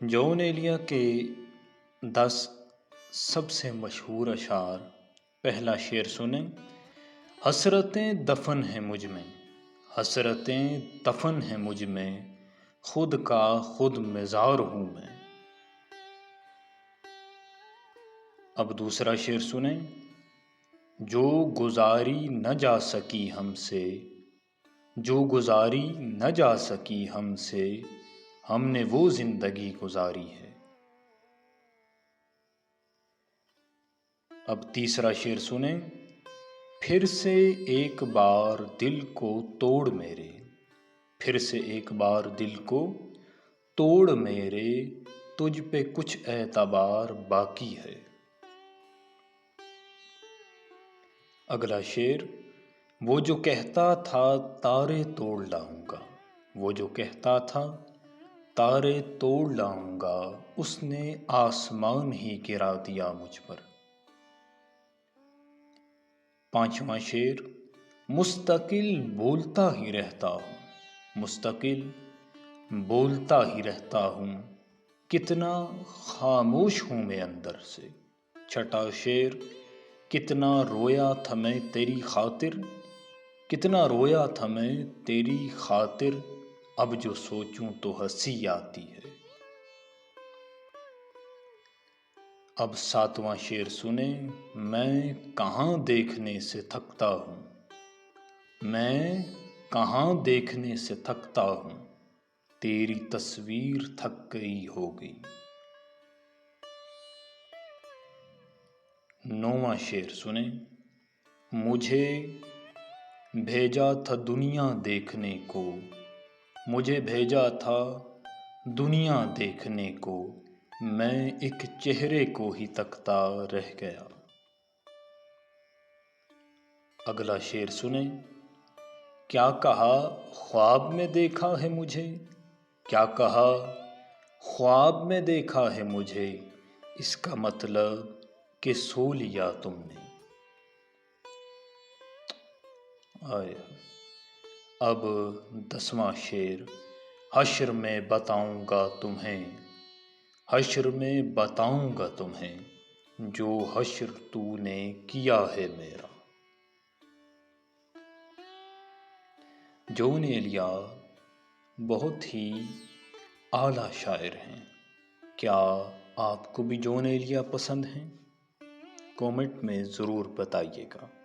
جون ایلیا کے 10 سب سے مشہور اشعار۔ پہلا شعر سنیں۔ حسرتیں دفن ہیں مجھ میں، حسرتیں دفن ہیں مجھ میں، خود کا خود مزار ہوں میں۔ اب دوسرا شعر سنیں۔ جو گزاری نہ جا سکی ہم سے، جو گزاری نہ جا سکی ہم سے، ہم نے وہ زندگی گزاری ہے۔ اب تیسرا شعر سنیں۔ پھر سے ایک بار دل کو توڑ میرے، پھر سے ایک بار دل کو توڑ میرے، تجھ پہ کچھ اعتبار باقی ہے۔ اگلا شعر۔ وہ جو کہتا تھا تارے توڑ لاؤں گا، وہ جو کہتا تھا تارے توڑ لاؤں گا، اس نے آسمان ہی گرا دیا مجھ پر۔ پانچواں شعر۔ مستقل بولتا ہی رہتا ہوں، مستقل بولتا ہی رہتا ہوں، کتنا خاموش ہوں میں اندر سے۔ چھٹا شعر۔ کتنا رویا تھا میں تیری خاطر، کتنا رویا تھا میں تیری خاطر، اب جو سوچوں تو ہنسی آتی ہے۔ اب ساتواں شعر سنیں۔ میں کہاں دیکھنے سے تھکتا ہوں، میں کہاں دیکھنے سے تھکتا ہوں، تیری تصویر تھک گئی ہوگی۔ نواں شعر سنیں۔ مجھے بھیجا تھا دنیا دیکھنے کو، مجھے بھیجا تھا دنیا دیکھنے کو، میں ایک چہرے کو ہی تکتا رہ گیا۔ اگلا شعر سنیں۔ کیا کہا خواب میں دیکھا ہے مجھے، کیا کہا خواب میں دیکھا ہے مجھے، اس کا مطلب کہ سو لیا تم نے۔ اب 10واں شعر۔ حشر میں بتاؤں گا تمہیں، حشر میں بتاؤں گا تمہیں، جو حشر تو نے کیا ہے میرا۔ جون ایلیا بہت ہی اعلیٰ شاعر ہیں۔ کیا آپ کو بھی جون ایلیا پسند ہیں؟ کومنٹ میں ضرور بتائیے گا۔